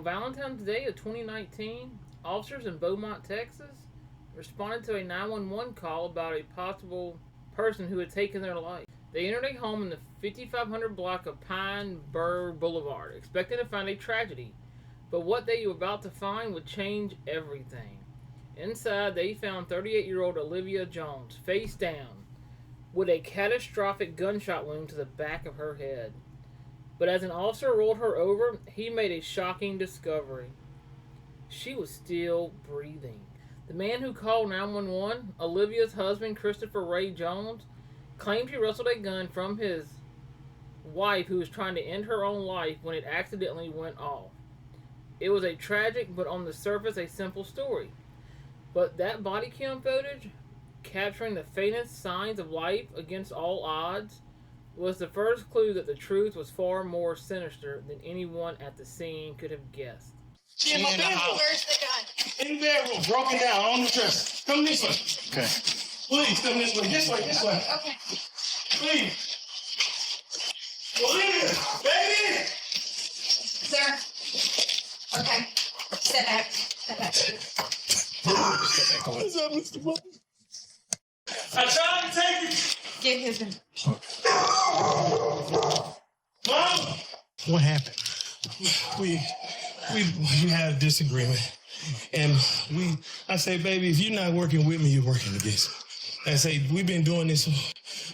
Valentine's Day of 2019, officers in Beaumont, Texas, responded to a 911 call about a possible person who had taken their life. They entered a home in the 5500 block of Pine Bur Boulevard, expecting to find a tragedy. But what they were about to find would change everything. Inside, they found 38-year-old Olivia Jones, face down, with a catastrophic gunshot wound to the back of her head. But as an officer rolled her over, he made a shocking discovery. She was still breathing. The man who called 911, Olivia's husband, Christopher Ray Jones, claimed he wrestled a gun from his wife who was trying to end her own life when it accidentally went off. It was a tragic, but on the surface, a simple story. But that body cam footage, capturing the faintest signs of life against all odds, was the first clue that the truth was far more sinister than anyone at the scene could have guessed. She in my bedroom. Where's the gun? In the bedroom, broken down on the dresser. Come this way. Okay. Please, come this way. This way, this way. Okay. Please. Olivia, baby! Sir. Okay. Step back. Step back. What's up, Mr. Buck? I tried to take it. Get his gun. Mom! What happened? We had a disagreement. And I say, baby, if you're not working with me, you're working against me. I say, we've been doing this.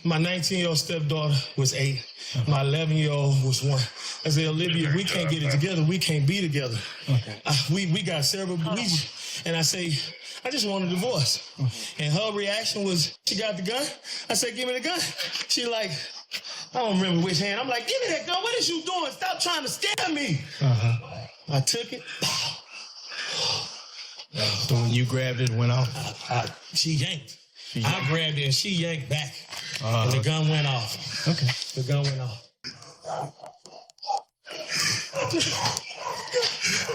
My 19-year-old stepdaughter was 8. My 11-year-old was 1. I said, Olivia, we can't get it together. We can't be together. Okay. We got several. And I say, I just want a divorce. And her reaction was, she got the gun? I said, give me the gun. She like, I don't remember which hand. I'm like, give me that gun. What is you doing? Stop trying to scare me. I took it. So when you grabbed it, it went off? She yanked. I grabbed it and she yanked back. And the gun went off. Okay. The gun went off.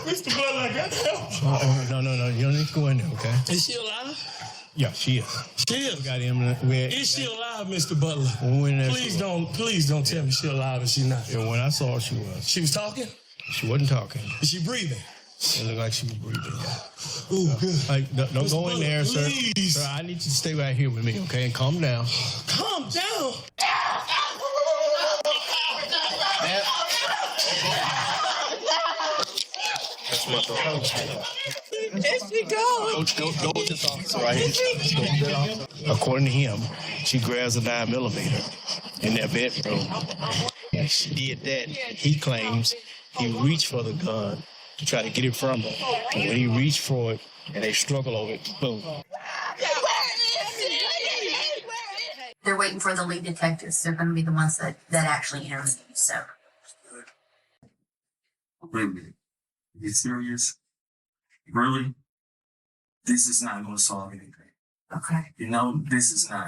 Mr. Butler, I got help. No. You don't need to go in there, okay? Is she alive? Yeah, she is. She is. We got him. Is she alive, Mr. Butler? Please don't tell me she's alive if she's not. Yeah, when I saw her, she was. She was talking? She wasn't talking. Is she breathing? It looked like she was breathing, yeah. Ooh, good. Like, don't go in there, sir. Please. Sir, I need you to stay right here with me, okay? And calm down. Calm down. There she goes. Go with this officer right here. According to him, she grabs a 9mm in their bedroom. And she did that. He claims he reached for the gun to try to get it from her. And when he reached for it and they struggle over it, boom. They're waiting for the lead detectives. They're going to be the ones that actually interview. So. Wait a minute. You serious? Really? This is not going to solve anything. Okay. You know,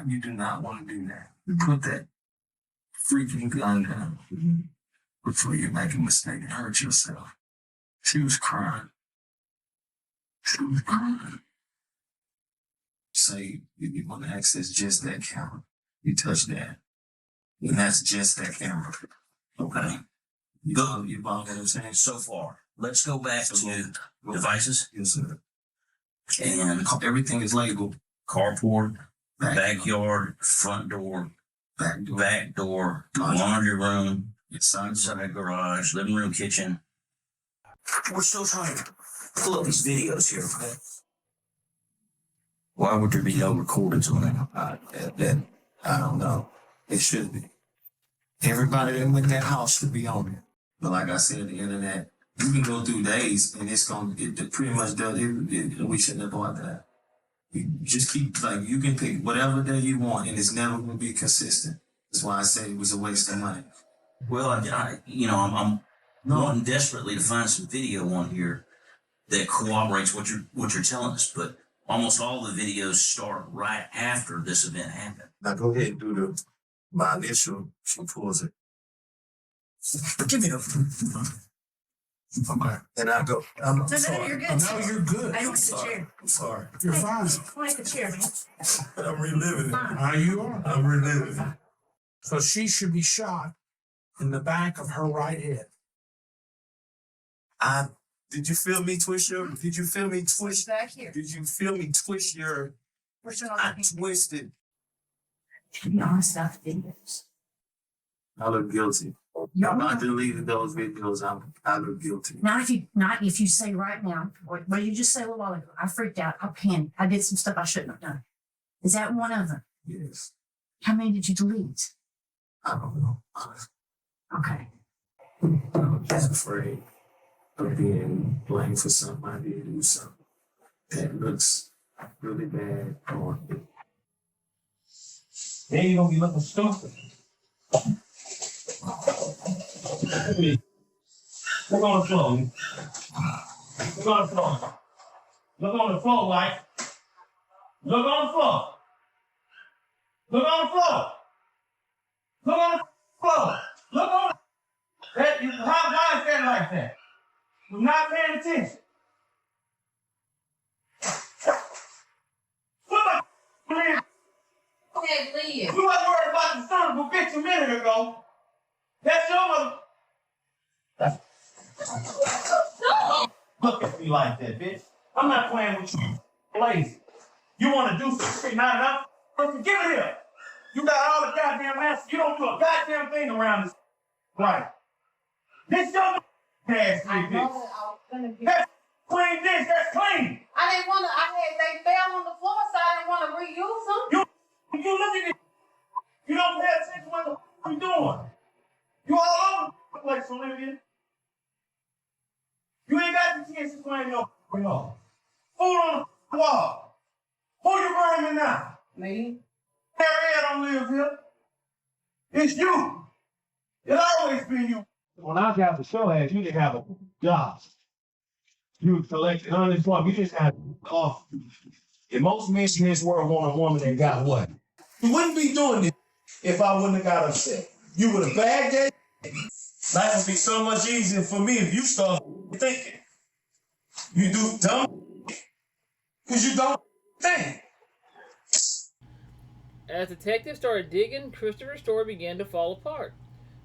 you do not want to do that. Put that freaking gun down before you make a mistake and hurt yourself. She was crying. Say, you want to access just that camera. You touch that. And that's just that camera. Okay. You follow what I'm saying? So far, let's go back to devices. Yes, sir. And everything is labeled. Carport, backyard, front door, back door, laundry room, side garage, living room, kitchen. We're still trying to pull up these videos here, okay? Why would there be no recordings on that? I don't know. It should be. Everybody that went in that house should be on it. But like I said, the internet, you can go through days and it pretty much does it. We shouldn't have bought that. You just keep, you can pick whatever day you want and it's never going to be consistent. That's why I say it was a waste of money. Well, I'm wanting desperately to find some video on here that corroborates what you're telling us, but almost all the videos start right after this event happened. Now go ahead and do my initial. She pulls it. Give me the. Okay. And I go. I'm sorry. You're good. No, you're good. I don't want the chair. I'm sorry. You're fine. I like the chair, man. I'm reliving it. You are. I'm reliving it. So she should be shot in the back of her right head. I Did you feel me twist your? Did you feel me twist? Back here. Did you feel me twist your? We're still I looking. twisted. To be honest, about the videos. I look guilty. No, I'm not deleting those videos. I look guilty. not if you say right now, what you just said a little while ago. I freaked out. I panicked. I did some stuff I shouldn't have done. Is that one of them? Yes. How many did you delete? I don't know. Honestly. Okay. I'm just afraid of being blamed for something I did do something that looks really bad on me. Then you gonna be looking stupid. Look on the floor. Look on the floor. Look on the floor, Mike. Look on the floor. Look on the floor. Look on the floor. Look on that. Why is that like that? You're not paying attention. What the man? Okay, leave. You wasn't worried about the son of a bitch a minute ago. That's your mother. Look at me like that, bitch. I'm not playing with you. Lazy. You want to do some shit, not enough? Give it here. You got all the goddamn answers. You don't do a goddamn thing around this. Right. This your ass, bitch. I was gonna be. That's clean dish. That's clean. I didn't want to. They fell on the floor, so I didn't want to reuse them. You look at it. You don't pay attention to what the f*** you doing. You all over the place, Olivia. You ain't got the chance to claim no f***ing off. Food on the wall. Who you burning now? Me? Harriet don't live here. It's you. It's always been you. When I got the show ass, you didn't have a job. You collected unemployment. You just had off. And most men in this world want a woman that got what? You wouldn't be doing this if I wouldn't have got upset. You would have bagged that. Life would be so much easier for me if you start thinking. You do dumb because you don't think. As detectives started digging, Christopher's story began to fall apart.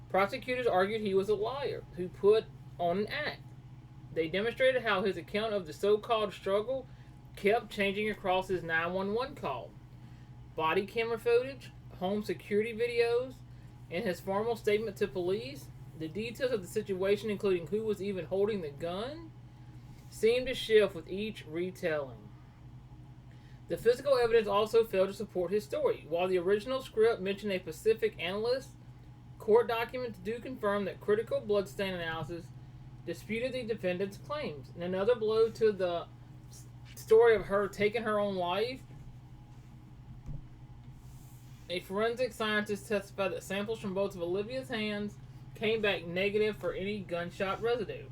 Prosecutors argued he was a liar who put on an act. They demonstrated how his account of the so-called struggle kept changing across his 911 call. Body camera footage, home security videos, and his formal statement to police, the details of the situation, including who was even holding the gun, seemed to shift with each retelling. The physical evidence also failed to support his story. While the original script mentioned a Pacific analyst, court documents do confirm that critical bloodstain analysis disputed the defendant's claims. In another blow to the story of her taking her own life, a forensic scientist testified that samples from both of Olivia's hands came back negative for any gunshot residue.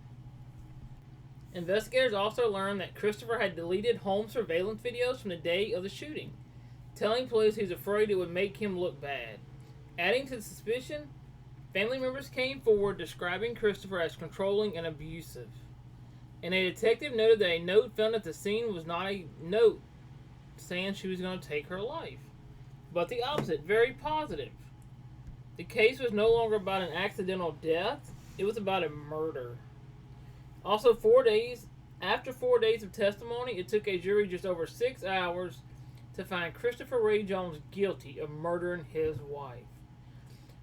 Investigators also learned that Christopher had deleted home surveillance videos from the day of the shooting, telling police he was afraid it would make him look bad. Adding to the suspicion, family members came forward describing Christopher as controlling and abusive. And a detective noted that a note found at the scene was not a note saying she was going to take her life, but the opposite, very positive. The case was no longer about an accidental death, it was about a murder. Also, 4 days after 4 days of testimony, it took a jury just over 6 hours to find Christopher Ray Jones guilty of murdering his wife.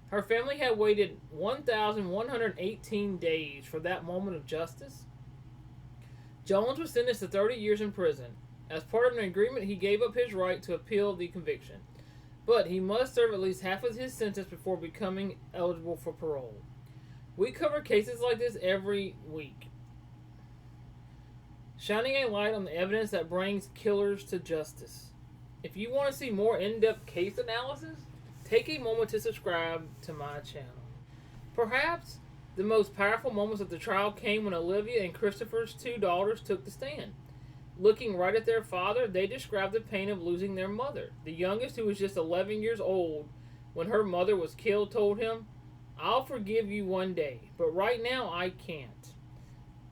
Her family had waited 1,118 days for that moment of justice. Jones was sentenced to 30 years in prison. As part of an agreement, he gave up his right to appeal the conviction, but he must serve at least half of his sentence before becoming eligible for parole. We cover cases like this every week, shining a light on the evidence that brings killers to justice. If you want to see more in-depth case analysis, take a moment to subscribe to my channel. Perhaps the most powerful moments of the trial came when Olivia and Christopher's two daughters took the stand. Looking right at their father, they described the pain of losing their mother. The youngest, who was just 11 years old when her mother was killed, told him, "I'll forgive you one day, but right now I can't."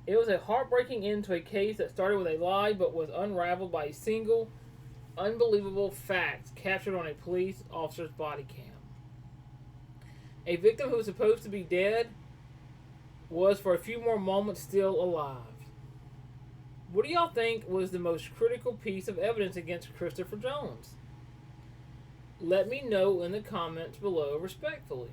It was a heartbreaking end to a case that started with a lie but was unraveled by a single, unbelievable fact captured on a police officer's body cam. A victim who was supposed to be dead was for a few more moments still alive. What do y'all think was the most critical piece of evidence against Christopher Jones? Let me know in the comments below respectfully.